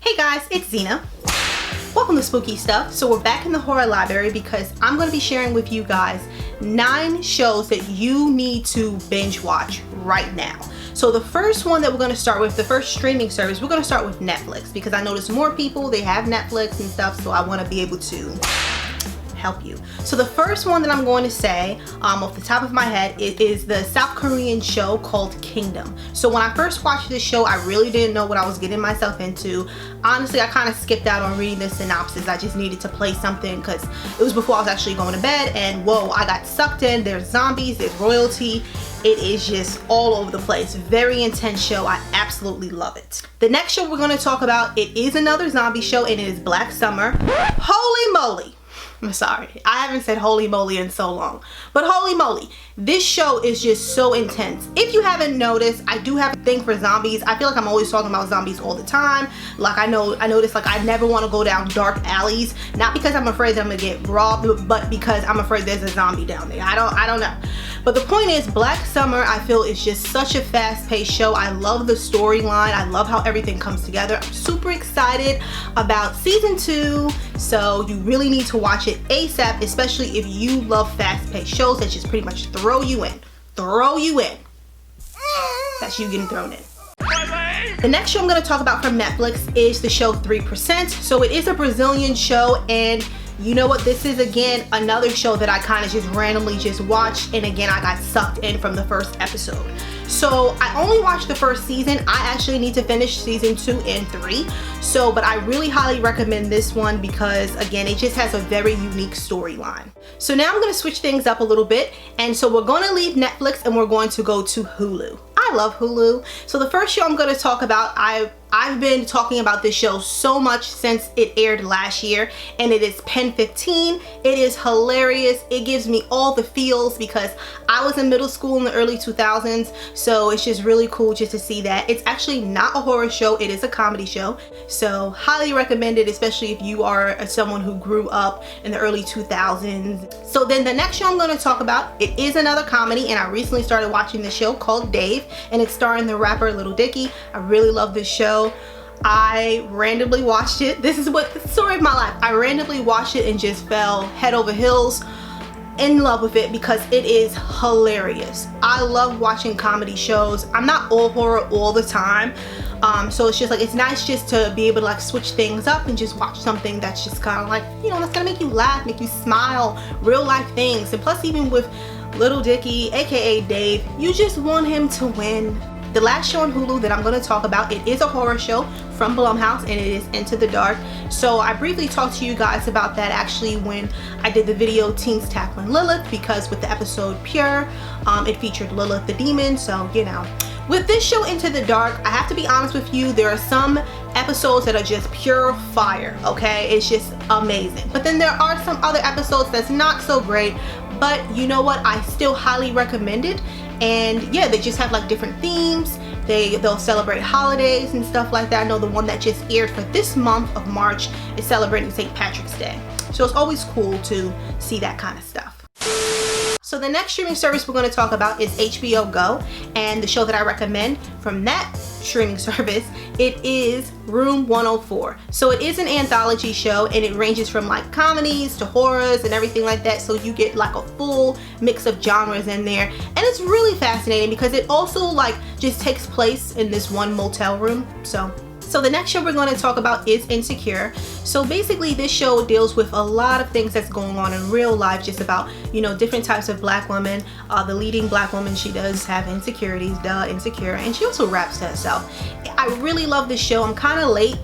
Hey guys, it's Zena. Welcome to Spooky Stuff. So we're back in the horror library because I'm going to be sharing with you guys 9 shows that you need to binge watch right now. So the first one that we're going to start with, the first streaming service, we're going to start with Netflix because I notice more people, they have Netflix and stuff, so I want to be able to help you. So the first one that I'm going to say off the top of my head is the South Korean show called Kingdom. So when I first watched this show, I really didn't know what I was getting myself into. Honestly, I kind of skipped out on reading the synopsis. I just needed to play something because it was before I was actually going to bed, and whoa, I got sucked in. There's zombies, there's royalty. It is just all over the place. Very intense show. I absolutely love it. The next show we're going to talk about, it is another zombie show, and it is Black Summer. Holy moly. I'm sorry, I haven't said holy moly in so long, but holy moly, this show is just so intense. If you haven't noticed, I do have a thing for zombies. I feel like I'm always talking about zombies all the time. Like I noticed like I never want to go down dark alleys, not because I'm afraid that I'm gonna get robbed, but because I'm afraid there's a zombie down there. I don't know. But the point is, Black Summer, I feel, is just such a fast-paced show. I love the storyline. I love how everything comes together. I'm super excited about season 2, so you really need to watch it ASAP, especially if you love fast-paced shows that just pretty much throw you in. That's you getting thrown in. The next show I'm going to talk about from Netflix is the show 3%. So it is a Brazilian show, and you know what, this is again another show that I kind of just randomly just watched, and again I got sucked in from the first episode. So I only watched the first season. I actually need to finish season 2 and 3. But I really highly recommend this one because again, it just has a very unique storyline. So now I'm going to switch things up a little bit, and so we're going to leave Netflix and we're going to go to Hulu. I love Hulu. So the first show I'm going to talk about, I've been talking about this show so much since it aired last year, and it is Pen 15. It is hilarious. It gives me all the feels because I was in middle school in the early 2000s, so it's just really cool just to see that. It's actually not a horror show, it is a comedy show, so highly recommend it, especially if you are someone who grew up in the early 2000s. So then the next show I'm going to talk about, it is another comedy, and I recently started watching this show called Dave, and it's starring the rapper Lil Dicky. I really love this show. I randomly watched it. This is what the story of my life. I randomly watched it and just fell head over heels in love with it because it is hilarious. I love watching comedy shows. I'm not all horror all the time, so it's just like, it's nice just to be able to like switch things up and just watch something that's just kind of like, you know, that's gonna make you laugh, make you smile, real life things. And plus, even with Lil Dicky, aka Dave, you just want him to win. The last show on Hulu that I'm going to talk about, it is a horror show from Blumhouse, and it is Into the Dark. So I briefly talked to you guys about that actually when I did the video Teens Tackling Lilith, because with the episode Pure, it featured Lilith the demon. So you know, with this show Into the Dark, I have to be honest with you, there are some episodes that are just pure fire, okay? It's just amazing. But then there are some other episodes that's not so great, but you know what, I still highly recommend it. And yeah, they just have like different themes. They'll celebrate holidays and stuff like that. I know the one that just aired for this month of March is celebrating St. Patrick's Day, so it's always cool to see that kind of stuff. So the next streaming service we're going to talk about is HBO Go, and the show that I recommend from that streaming service, it is Room 104. So it is an anthology show, and it ranges from like comedies to horrors and everything like that, so you get like a full mix of genres in there, and it's really fascinating because it also like just takes place in this one motel room. So the next show we're going to talk about is Insecure. So basically this show deals with a lot of things that's going on in real life, just about, you know, different types of black women. The leading black woman, she does have insecurities, insecure, and she also raps to herself. I really love this show. I'm kind of late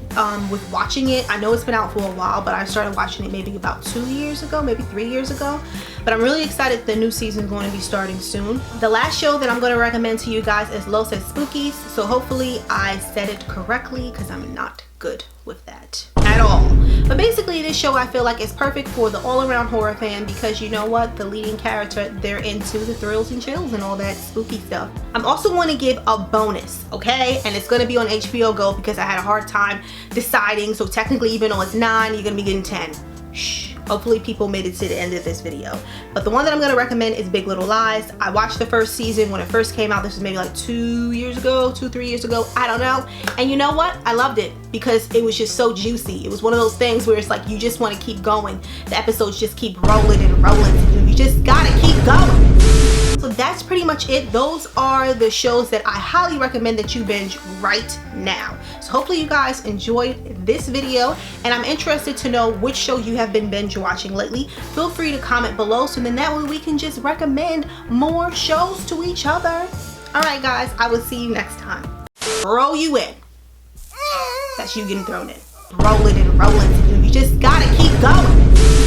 with watching it. I know it's been out for a while, but I started watching it maybe about 2 years ago, maybe 3 years ago. But I'm really excited the new season is going to be starting soon. The last show that I'm going to recommend to you guys is Los Spookies. So hopefully I said it correctly because I'm not good with that at all. But basically this show I feel like is perfect for the all-around horror fan because you know what, the leading character, they're into the thrills and chills and all that spooky stuff. I'm also going to give a bonus, okay? And it's going to be on HBO Go because I had a hard time deciding. So technically, even though it's 9, you're going to be getting 10. Shh. Hopefully people made it to the end of this video. But the one that I'm gonna recommend is Big Little Lies. I watched the first season when it first came out. This was maybe like 3 years ago, I don't know. And you know what? I loved it because it was just so juicy. It was one of those things where it's like you just want to keep going. The episodes just keep rolling and rolling. And you just gotta keep going. So that's pretty much it. Those are the shows that I highly recommend that you binge right now. So hopefully you guys enjoyed this video, and I'm interested to know which show you have been binge watching lately. Feel free to comment below, so then that way we can just recommend more shows to each other. All right guys, I will see you next time. Throw you in. That's you getting thrown in. Rolling and rolling. You just gotta keep going.